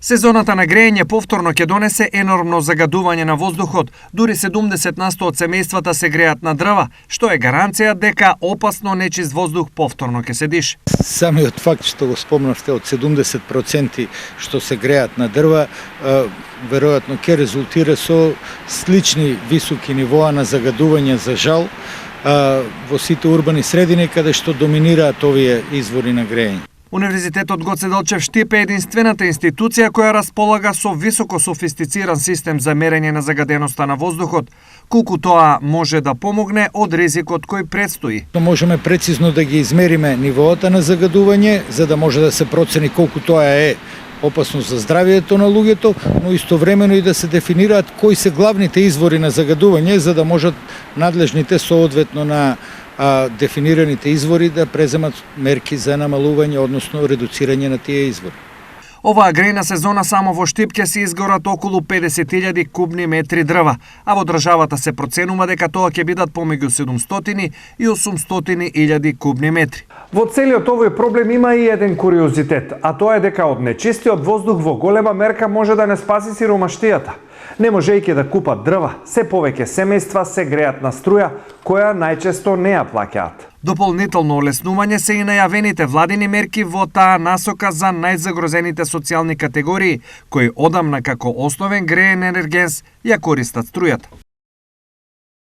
Сезоната на грејење повторно ќе донесе енормно загадување на воздухот. Дури 70% од семејствата се греат на дрва, што е гаранција дека опасно нечист воздух повторно ќе се дише. Самиот факт што го спомнавте од 70% што се греат на дрва, веројатно ќе резултира со слични високи нивоа на загадување, за жал, во сите урбани средини каде што доминираат овие извори на грејење. Универзитетот Гоце Делчев Штип е единствената институција која располага со високо софистициран систем за мерење на загаденоста на воздухот, колку тоа може да помогне од ризикот кој предстои. Можеме прецизно да ги измериме нивоата на загадување, за да може да се процени колку тоа е опасно за здравието на луѓето, но истовремено и да се дефинираат кои се главните извори на загадување, за да можат надлежните соодветно на дефинираните извори да преземат мерки за намалување, односно редуцирање на тие извори. Оваа грејна сезона само во Штип ќе се изгорат околу 50.000 кубни метри дрва, а во државата се проценува дека тоа ќе бидат помеѓу 700 и 800.000 кубни метри. Во целиот овој проблем има и еден куриозитет, а тоа е дека од нечистиот воздух во голема мерка може да не спаси сиромаштијата. Не можејќи да купат дрва, се повеќе семејства се греат на струја, која најчесто не ја плаќаат. Дополнително олеснување се и најавените владини мерки во таа насока за најзагрозените социјални категории, кои одамна како основен греен енергенс ја користат струјата.